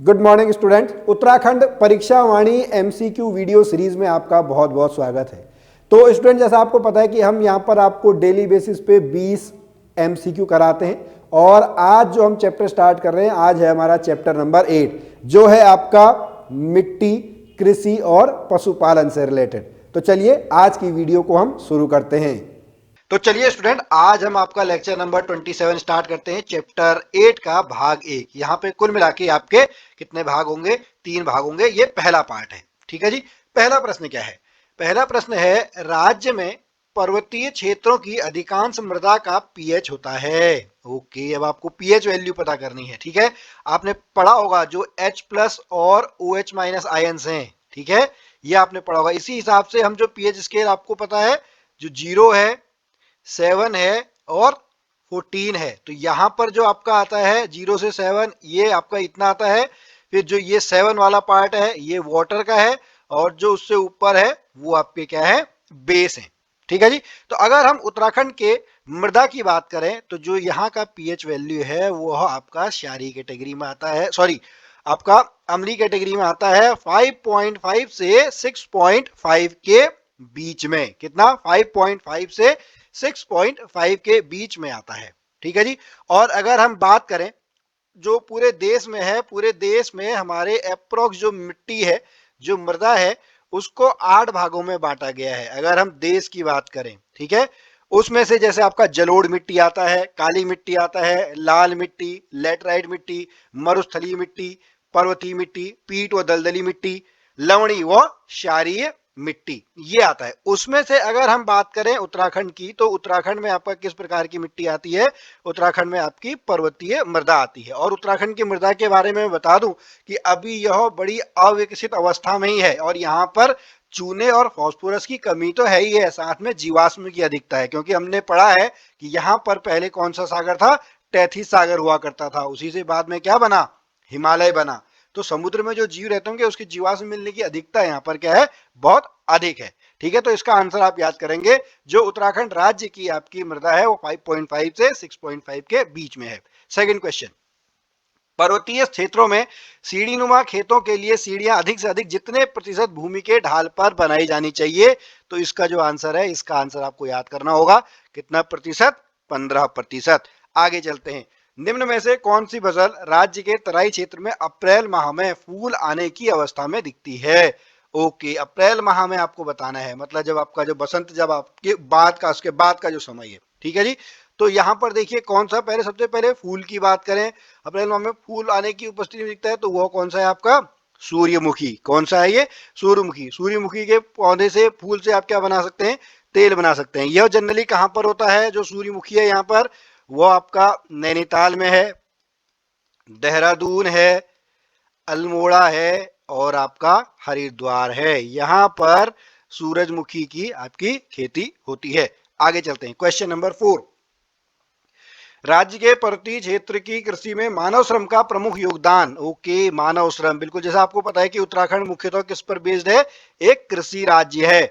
Good morning student. Uttarakhand परीक्षा वाणी MCQ video series में आपका बहुत बहुत स्वागत है। तो स्टूडेंट, जैसा आपको पता है कि हम यहाँ पर आपको डेली बेसिस पे 20 एमसीक्यू कराते हैं और आज जो हम चैप्टर स्टार्ट कर रहे हैं, आज है हमारा चैप्टर नंबर 8 जो है आपका मिट्टी, कृषि और पशुपालन से रिलेटेड। तो चलिए आज की वीडियो को हम शुरू करते हैं। तो चलिए स्टूडेंट, आज हम आपका लेक्चर नंबर 27 स्टार्ट करते हैं, चैप्टर 8 का भाग 1। यहाँ पे कुल मिला के आपके कितने भाग होंगे? 3 भाग होंगे। ये पहला पार्ट है। ठीक है जी। पहला प्रश्न क्या है? पहला प्रश्न है, राज्य में पर्वतीय क्षेत्रों की अधिकांश मृदा का पीएच होता है। ओके, अब आपको पीएच वैल्यू पता करनी है। ठीक है, आपने पढ़ा होगा जो H+ और OH- आयंस हैं। ठीक है, ये आपने पढ़ा होगा। इसी हिसाब से हम जो पीएच स्केल आपको पता है, जो 0 है, 7 है और 14 है। तो यहां पर जो आपका आता है 0 से 7, ये आपका इतना आता है। फिर जो ये 7 वाला पार्ट है, ये वाटर का है और जो उससे ऊपर है वो आपके क्या है? बेस है। ठीक है जी। तो अगर हम उत्तराखंड के मृदा की बात करें तो जो यहाँ का पीएच वैल्यू है वो आपका क्षारीय कैटेगरी में आता है, सॉरी आपका अम्लीय कैटेगरी में आता है। 5.5 से 6.5 के बीच में। कितना? 5.5 से 6.5 के बीच में आता है। ठीक है जी। और अगर हम बात करें जो पूरे देश में है, पूरे देश में हमारे अप्रोक्स जो मिट्टी है, जो मृदा है, उसको 8 भागों में बांटा गया है। अगर हम देश की बात करें, ठीक है, उसमें से जैसे आपका जलोढ़ मिट्टी आता है, काली मिट्टी आता है, लाल मिट्टी, लेटराइट मिट्टी, मरुस्थलीय मिट्टी, पर्वतीय मिट्टी, पीट व दलदली मिट्टी, लवणीय व क्षारीय मिट्टी, ये आता है। उसमें से अगर हम बात करें उत्तराखंड की, तो उत्तराखंड में आपका किस प्रकार की मिट्टी आती है? उत्तराखंड में आपकी पर्वतीय मृदा आती है। और उत्तराखंड की मृदा के बारे में बता दूं कि अभी यह बड़ी अविकसित अवस्था में ही है और यहाँ पर चूने और फास्फोरस की कमी तो है ही है, साथ में जीवाश्म की अधिकता है। क्योंकि हमने पढ़ा है कि यहाँ पर पहले कौन सा सागर था? टैथिस सागर हुआ करता था। उसी से बाद में क्या बना? हिमालय बना। तो समुद्र में जो जीव रहते होंगे उसकी जीवाश्म मिलने की अधिकता यहाँ पर क्या है? बहुत अधिक है। ठीक है, तो इसका आंसर आप याद करेंगे। जो उत्तराखंड राज्य की आपकी मृदा है वो 5.5 से 6.5 के बीच में है। सेकंड क्वेश्चन, पर्वतीय क्षेत्रों में सीढ़ीनुमा खेतों के लिए सीढ़ियां अधिक से अधिक जितने प्रतिशत भूमि के ढाल पर बनाई जानी चाहिए? तो इसका जो आंसर है, इसका आंसर आपको याद करना होगा। कितना प्रतिशत? 15%। आगे चलते हैं। निम्न में से कौन सी फसल राज्य के तराई क्षेत्र में अप्रैल माह में फूल आने की अवस्था में दिखती है? ओके, अप्रैल माह में आपको बताना है, मतलब जब आपका जो बसंत, जब आपके बाद का, उसके बाद का जो समय है। ठीक है जी। तो यहां पर देखिए कौन सा, पहले सबसे पहले फूल की बात करें, अप्रैल माह में फूल आने की उपस्थिति में दिखता है, तो वो कौन सा है आपका? सूर्यमुखी। कौन सा है ये? सूर्यमुखी। सूर्यमुखी के पौधे से, फूल से आप क्या बना सकते हैं? तेल बना सकते हैं। यह जनरली कहां पर होता है जो सूर्यमुखी है यहाँ पर? वो आपका नैनीताल में है, देहरादून है, अल्मोड़ा है और आपका हरिद्वार है। यहां पर सूरजमुखी की आपकी खेती होती है। आगे चलते हैं। क्वेश्चन नंबर 4, राज्य के पर्वतीय क्षेत्र की कृषि में मानव श्रम का प्रमुख योगदान। ओके, मानव श्रम, बिल्कुल जैसा आपको पता है कि उत्तराखंड मुख्यतः किस पर बेस्ड है? एक कृषि राज्य है।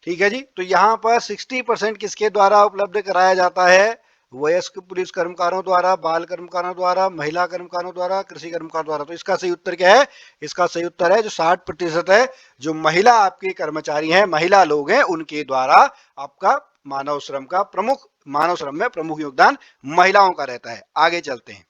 ठीक है जी। तो यहाँ पर 60% किसके द्वारा उपलब्ध कराया जाता है? वयस्क पुरुष कर्मकारों द्वारा, बाल कर्मकारों द्वारा, महिला कर्मकारों द्वारा, कृषि कर्मकारों द्वारा। तो इसका सही उत्तर क्या है? इसका सही उत्तर है जो 60% है, जो महिला आपके कर्मचारी हैं, महिला लोग हैं, उनके द्वारा आपका मानव श्रम का प्रमुख, मानव श्रम में प्रमुख योगदान महिलाओं का रहता है। आगे चलते हैं।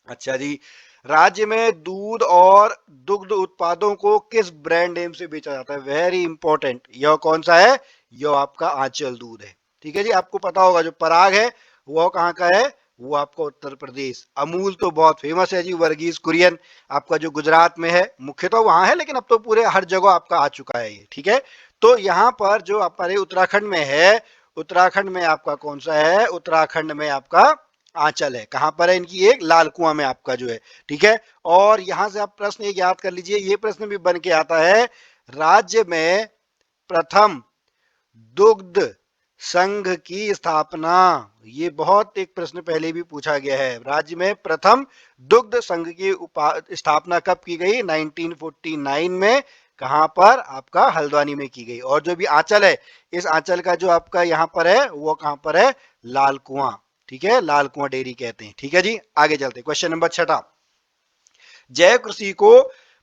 अच्छा जी, राज्य में दूध और दुग्ध उत्पादों को किस ब्रांड नेम से बेचा जाता है? Very important. यह कौन सा है? यह आपका आंचल दूध है। ठीक है जी। आपको पता होगा जो पराग है वो कहाँ का है? वो आपका उत्तर प्रदेश। अमूल तो बहुत फेमस है जी, वर्गीज कुरियन आपका जो गुजरात में है, मुख्यतः तो वहां है, लेकिन अब तो पूरे हर जगह आपका आ चुका है ये। ठीक है, तो यहाँ पर जो हमारे उत्तराखंड में है, उत्तराखंड में आपका कौन सा है? उत्तराखंड में आपका आंचल है। कहां पर है इनकी? एक लाल कुआं में आपका जो है। ठीक है, और यहां से आप प्रश्न एक याद कर लीजिए, ये प्रश्न भी बन के आता है, राज्य में प्रथम दुग्ध संघ की स्थापना। ये बहुत एक प्रश्न पहले भी पूछा गया है। राज्य में प्रथम दुग्ध संघ की स्थापना कब की गई? 1949 में। कहां पर? आपका हल्द्वानी में की गई। और जो भी आंचल है, इस आंचल का जो आपका यहां पर है वो कहां पर है? लाल कुआं। ठीक है, लाल कुआं डेयरी कहते हैं। ठीक है जी। आगे चलते, क्वेश्चन नंबर 6, जैव कृषि को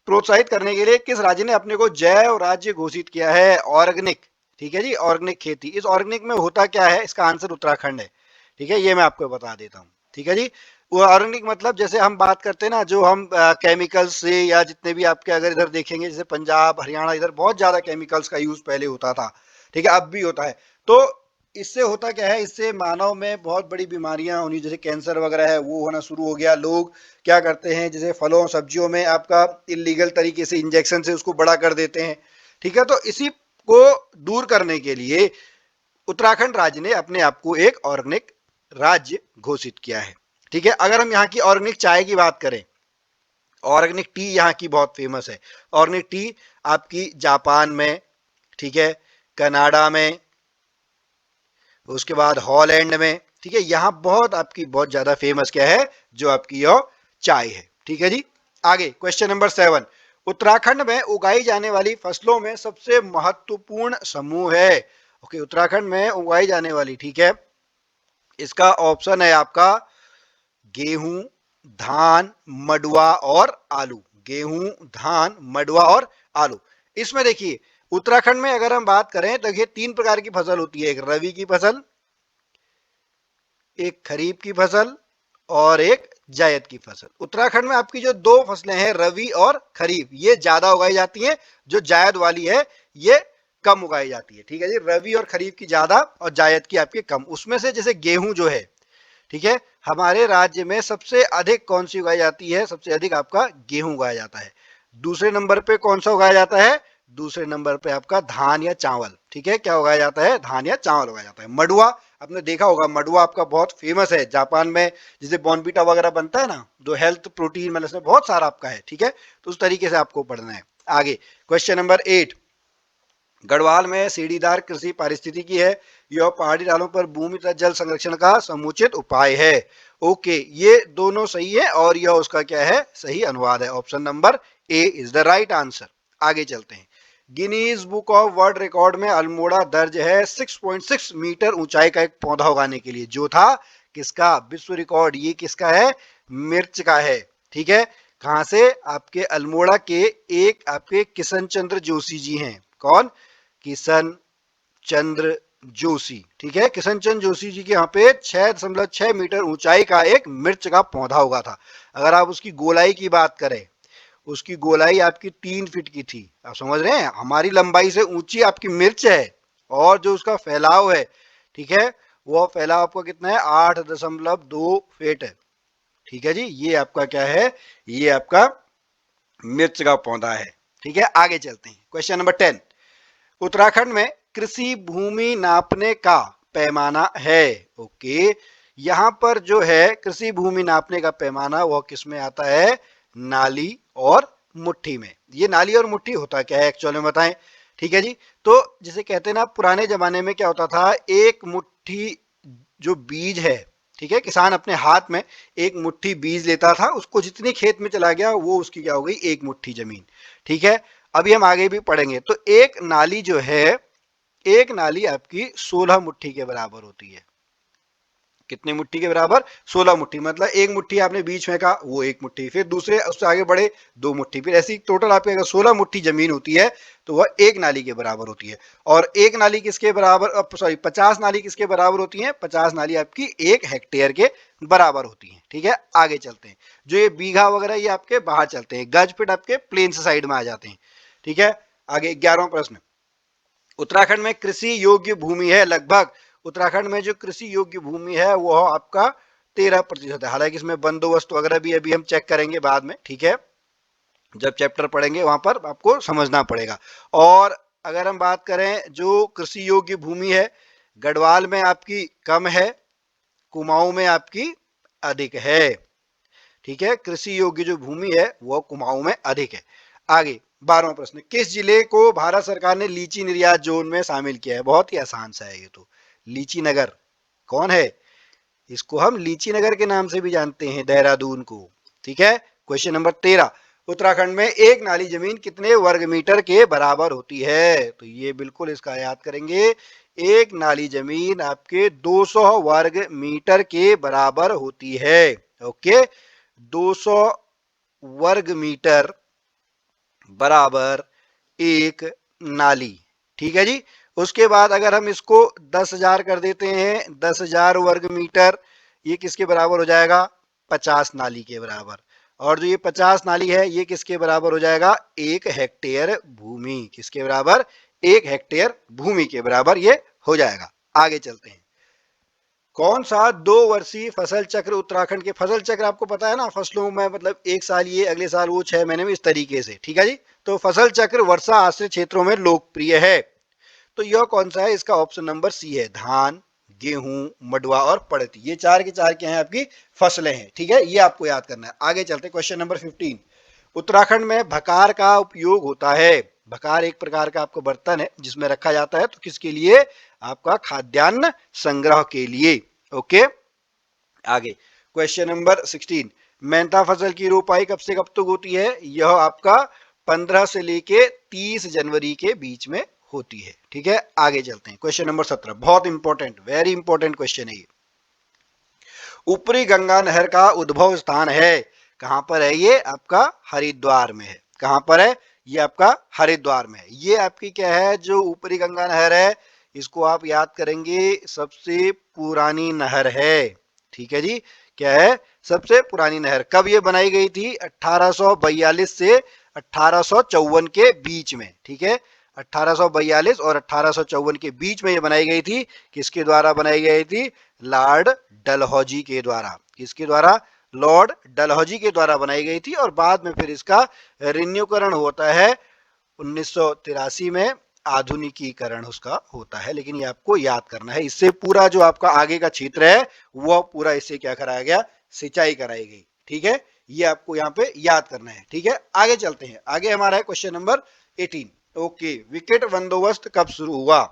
प्रोत्साहित करने के लिए किस राज्य ने अपने को जैव राज्य घोषित किया है? ऑर्गेनिक, ठीक है जी, ऑर्गेनिक खेती। इस ऑर्गेनिक में होता क्या है? इसका आंसर उत्तराखंड है, ठीक है, ये मैं आपको बता देता हूँ, ठीक है जी। वो ऑर्गेनिक मतलब जैसे हम बात करते हैं ना, जो हम केमिकल्स से या जितने भी आपके अगर इधर देखेंगे, जैसे पंजाब हरियाणा इधर बहुत ज्यादा केमिकल्स का यूज पहले होता था, ठीक है, अब भी होता है। तो इससे होता क्या है, इससे मानव में बहुत बड़ी बीमारियां होनी, जैसे कैंसर वगैरह है वो होना शुरू हो गया। लोग क्या करते हैं, जैसे फलों सब्जियों में आपका इलीगल तरीके से इंजेक्शन से उसको बड़ा कर देते हैं, ठीक है। तो इसी को दूर करने के लिए उत्तराखंड राज्य ने अपने आप को एक ऑर्गेनिक राज्य घोषित किया है, ठीक है। अगर हम यहाँ की ऑर्गेनिक चाय की बात करें, ऑर्गेनिक टी यहाँ की बहुत फेमस है। ऑर्गेनिक टी आपकी जापान में, ठीक है, कनाडा में, उसके बाद हॉलैंड में, ठीक है, यहाँ बहुत आपकी बहुत ज्यादा फेमस क्या है, जो आपकी यह चाय है, ठीक है जी। आगे क्वेश्चन नंबर 7, उत्तराखंड में उगाई जाने वाली फसलों में सबसे महत्वपूर्ण समूह है। ओके, उत्तराखंड में उगाई जाने वाली, ठीक है, इसका ऑप्शन है आपका गेहूं, धान, मडुआ और आलू। गेहूं, धान, मडुआ और आलू। इसमें देखिए उत्तराखंड में अगर हम बात करें तो ये तीन प्रकार की फसल होती है, एक रबी की फसल, एक खरीफ की फसल और एक जायद की फसल। उत्तराखंड में आपकी जो दो फसलें हैं रबी और खरीफ, ये ज्यादा उगाई जाती हैं। जो जायद वाली है ये कम उगाई जाती है, ठीक है जी। रबी और खरीफ की ज्यादा और जायद की आपकी कम। उसमें से जैसे गेहूं जो है, ठीक है, हमारे राज्य में सबसे अधिक कौन सी उगाई जाती है? सबसे अधिक आपका गेहूं उगाया जाता है। दूसरे नंबर पे कौन सा उगाया जाता है? दूसरे नंबर पे आपका धान या चावल, ठीक है, क्या उगाया जाता है? धान या चावल उगाया जाता है। मडुआ आपने देखा होगा, मडुआ आपका बहुत फेमस है जापान में, जैसे बॉर्नविटा वगैरह बनता है ना, जो हेल्थ प्रोटीन मतलब इसमें बहुत सारा आपका है, ठीक है। तो उस तरीके से आपको पढ़ना है। आगे क्वेश्चन नंबर 8, गढ़वाल में सीढ़ीदार कृषि पारिस्थितिकी है, यह पहाड़ी ढालों पर भूमि तथा जल संरक्षण का समुचित उपाय है। ओके, ये दोनों सही है और यह उसका क्या है? सही अनुवाद है। Option number A is the right answer. आगे चलते हैं। Guinness book of world record में अल्मोड़ा दर्ज है 6.6 मीटर ऊंचाई का एक पौधा उगाने के लिए, जो था किसका विश्व रिकॉर्ड? ये किसका है? मिर्च का है, ठीक है। कहां से? आपके अल्मोड़ा के एक आपके किशन चंद्र जोशी जी हैं। कौन? किशन चंद्र जोशी, ठीक है। किशन चंद्र जोशी जी के यहाँ पे 6.6 मीटर ऊंचाई का एक मिर्च का पौधा उगा था। अगर आप उसकी गोलाई की बात करें, उसकी गोलाई आपकी 3 फीट की थी। आप समझ रहे हैं, हमारी लंबाई से ऊंची आपकी मिर्च है। और जो उसका फैलाव है, ठीक है, वो फैलाव आपका कितना है? 8.2 फीट है, ठीक है जी। ये आपका क्या है? ये आपका मिर्च का पौधा है, ठीक है। आगे चलते हैं। क्वेश्चन नंबर 10, उत्तराखंड में कृषि भूमि नापने का पैमाना है। ओके, यहां पर जो है कृषि भूमि नापने का पैमाना वह किस में आता है? नाली और मुट्ठी में। ये नाली और मुट्ठी होता क्या है एक्चुअली में बताएं, ठीक है जी। तो जिसे कहते हैं ना, पुराने जमाने में क्या होता था, एक मुट्ठी जो बीज है, ठीक है, किसान अपने हाथ में एक मुट्ठी बीज लेता था, उसको जितनी खेत में चला गया वो उसकी क्या हो गई? एक मुट्ठी जमीन, ठीक है। अभी हम आगे भी पढ़ेंगे। तो एक नाली जो है, एक नाली आपकी 16 मुट्ठी के बराबर होती है। कितने मुट्ठी के बराबर? 16 मुट्ठी। मतलब एक मुट्ठी आपने बीच फेंका, वो एक मुट्ठी, फिर दूसरे उससे आगे बढ़े 2 मुट्ठी, फिर ऐसी टोटल आपके अगर 16 मुट्ठी जमीन होती है तो वह एक नाली के बराबर होती है। और एक नाली किसके बराबर? सॉरी, 50 नाली किसके बराबर होती है? 50 नाली आपकी 1 हेक्टेयर के बराबर होती है, ठीक है। आगे चलते हैं। जो ये बीघा वगैरह ये आपके बाहर चलते हैं, गज फीट आपके प्लेन से साइड में आ जाते हैं, ठीक है। आगे 11वां प्रश्न, उत्तराखंड में कृषि योग्य भूमि है लगभग, उत्तराखंड में जो कृषि योग्य भूमि है वह आपका 13% है। हालांकि इसमें बंदोबस्त वगैरह भी अभी हम चेक करेंगे बाद में, ठीक है, जब चैप्टर पढ़ेंगे वहां पर आपको समझना पड़ेगा। और अगर हम बात करें जो कृषि योग्य भूमि है, गढ़वाल में आपकी कम है, कुमाऊं में आपकी अधिक है, ठीक है। कृषि योग्य जो भूमि है वो कुमाऊं में अधिक है। आगे 12वां प्रश्न, किस जिले को भारत सरकार ने लीची निर्यात जोन में शामिल किया है? बहुत ही आसान सा है ये तो, लीची नगर। कौन है? इसको हम लीची नगर के नाम से भी जानते हैं, देहरादून को, ठीक है। क्वेश्चन नंबर 13, उत्तराखंड में एक नाली जमीन कितने वर्ग मीटर के बराबर होती है? तो ये बिल्कुल इसका याद करेंगे, एक नाली जमीन आपके 200 वर्ग मीटर के बराबर होती है। ओके, 200 वर्ग मीटर बराबर एक नाली। ठीक है जी। उसके बाद अगर हम इसको 10,000 कर देते हैं, 10,000 वर्ग मीटर, ये किसके बराबर हो जाएगा? 50 नाली के बराबर। और जो ये 50 नाली है ये किसके बराबर हो जाएगा? 1 हेक्टेयर भूमि। किसके बराबर? 1 हेक्टेयर भूमि के बराबर ये हो जाएगा। आगे चलते हैं। कौन सा 2 वर्षीय फसल चक्र उत्तराखंड के, फसल चक्र आपको पता है ना, फसलों में मतलब एक साल ये, अगले साल वो, 6 महीने में, इस तरीके से। ठीक है जी। तो फसल चक्र वर्षा आश्रित क्षेत्रों में लोकप्रिय है। तो यह कौन सा है? इसका ऑप्शन नंबर सी है, धान, गेहूं, मडुआ और पड़ती। ये चार के चार क्या है? आपकी फसलें हैं। ठीक है, ये आपको याद करना है। आगे चलते, क्वेश्चन नंबर 15। उत्तराखंड में भकार का उपयोग होता है। भकार एक प्रकार का आपका बर्तन है जिसमें रखा जाता है। तो किसके लिए? आपका खाद्यान्न संग्रह के लिए। ओके। आगे क्वेश्चन नंबर 16। मेंथा फसल की रोपाई कब से कब तक होती है? यह आपका 15 से लेके 30 जनवरी के बीच में होती है। ठीक है, आगे चलते हैं। क्वेश्चन नंबर 17, बहुत इंपॉर्टेंट, वेरी इंपॉर्टेंट क्वेश्चन है ये। ऊपरी गंगा नहर का उद्भव स्थान है। कहां पर है ये? आपका हरिद्वार में है। कहां पर है? ये आपका हरिद्वार में है। ये आपकी क्या है? जो ऊपरी गंगा नहर है, इसको आप याद करेंगे, सबसे पुरानी नहर है। ठीक है जी। क्या है? सबसे पुरानी नहर। कब ये बनाई गई थी? 1842 से 1854 के बीच में। ठीक है, 1842 और 1854 के बीच में ये बनाई गई थी। किसके द्वारा बनाई गई थी? लॉर्ड डलहौजी के द्वारा। किसके द्वारा? लॉर्ड डलहौजी के द्वारा बनाई गई थी। और बाद में फिर इसका रिन्यूकरण होता है 1983 में, आधुनिकीकरण उसका होता है। लेकिन ये आपको याद करना है, इससे पूरा जो आपका आगे का क्षेत्र है वो पूरा इससे क्या कराया गया? सिंचाई कराई गई। ठीक है, ये आपको यहाँ पे याद करना है। ठीक है, आगे चलते हैं। आगे हमारा है क्वेश्चन नंबर 18। ओके, विकेट बंदोबस्त कब शुरू हुआ?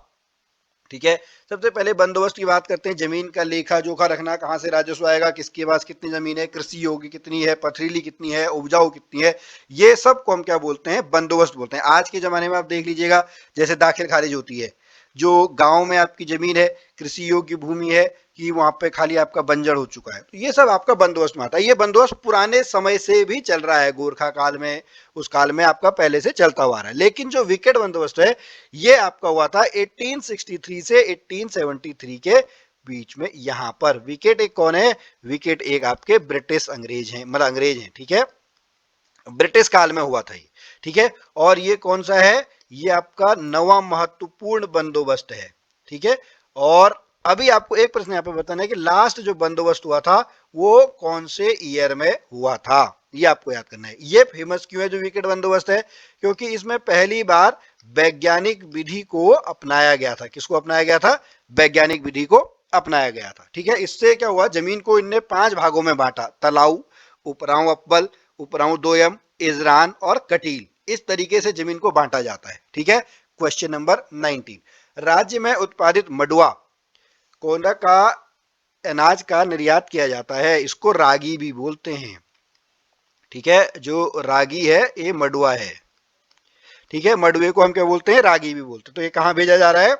ठीक है, सबसे पहले बंदोबस्त की बात करते हैं। जमीन का लेखा जोखा रखना, कहां से राजस्व आएगा, किसके पास कितनी जमीन है, कृषि योग्य कितनी है, पथरीली कितनी है, उपजाऊ कितनी है, ये सब को हम क्या बोलते हैं? बंदोबस्त बोलते हैं। आज के जमाने में आप देख लीजिएगा, जैसे दाखिल खारिज होती है, जो गांव में आपकी जमीन है, कृषि योग्य भूमि है, कि वहां पे खाली आपका बंजर हो चुका है, तो ये सब आपका बंदोबस्त में आता है। ये बंदोबस्त पुराने समय से भी चल रहा है, गोरखा काल में, उस काल में आपका पहले से चलता हुआ रहा है। लेकिन जो विकेट बंदोबस्त है ये आपका हुआ था 1863 से 1873 के बीच में। यहां पर विकेट एक कौन है? विकेट एक आपके ब्रिटिश अंग्रेज हैं, मतलब अंग्रेज हैं। ठीक है, ब्रिटिश काल में हुआ था ये। ठीक है, और ये कौन सा है? ये आपका 9वां महत्वपूर्ण बंदोबस्त है। ठीक है, और अभी आपको एक प्रश्न यहाँ पे बताना है कि लास्ट जो बंदोबस्त हुआ था वो कौन से ईयर में हुआ था, ये आपको याद करना है। ये फेमस क्यों है जो विकेट बंदोबस्त है? क्योंकि इसमें पहली बार वैज्ञानिक विधि को अपनाया गया था। किसको अपनाया गया था? वैज्ञानिक विधि को अपनाया गया था। ठीक है, इससे क्या हुआ? जमीन को इनने 5 भागों में बांटा, तलाऊ, उपराऊ अप्पल, उपराऊ दोयम, इजरान और कटील। इस तरीके से जमीन को बांटा जाता है। ठीक है, क्वेश्चन नंबर 19। राज्य में उत्पादित मडुआ कोंडा का अनाज का निर्यात किया जाता है, इसको रागी भी बोलते हैं। ठीक है, जो रागी है ये मडुआ है। ठीक है, मडुए को हम क्या बोलते हैं? रागी भी बोलते हैं। तो ये कहां भेजा जा रहा है?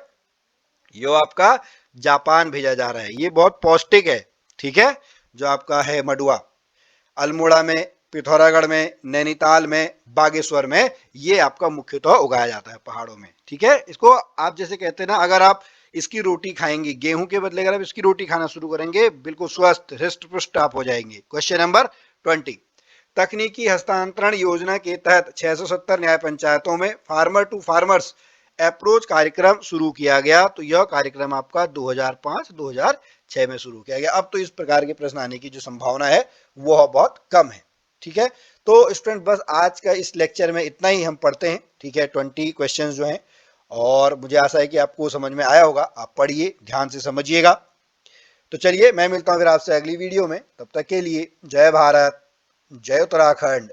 ये आपका जापान भेजा जा रहा है। ये बहुत पौष्टिक है। ठीक है, जो आपका है मडुआ, अल्मोड़ा में, पिथौरागढ़ में, नैनीताल में, बागेश्वर में ये आपका मुख्यतः उगाया जाता है, पहाड़ों में। ठीक है, इसको आप जैसे कहते हैं ना, अगर आप इसकी रोटी खाएंगे, गेहूं के बदले अगर आप इसकी रोटी खाना शुरू करेंगे, बिल्कुल स्वस्थ हृष्ट पुष्ट आप हो जाएंगे। Question number 20। तकनीकी हस्तांतरण योजना के तहत 670 न्याय पंचायतों में फार्मर टू फार्मर्स अप्रोच कार्यक्रम शुरू किया गया। तो यह कार्यक्रम आपका 2005-2006 में शुरू किया गया। अब तो इस प्रकार के प्रश्न आने की जो संभावना है वह बहुत कम है। ठीक है, तो स्टूडेंट बस आज का इस लेक्चर में इतना ही हम पढ़ते हैं। ठीक है, 20 क्वेश्चंस जो हैं, और मुझे आशा है कि आपको समझ में आया होगा। आप पढ़िए, ध्यान से समझिएगा। तो चलिए, मैं मिलता हूं फिर आपसे अगली वीडियो में। तब तक के लिए जय भारत, जय उत्तराखंड,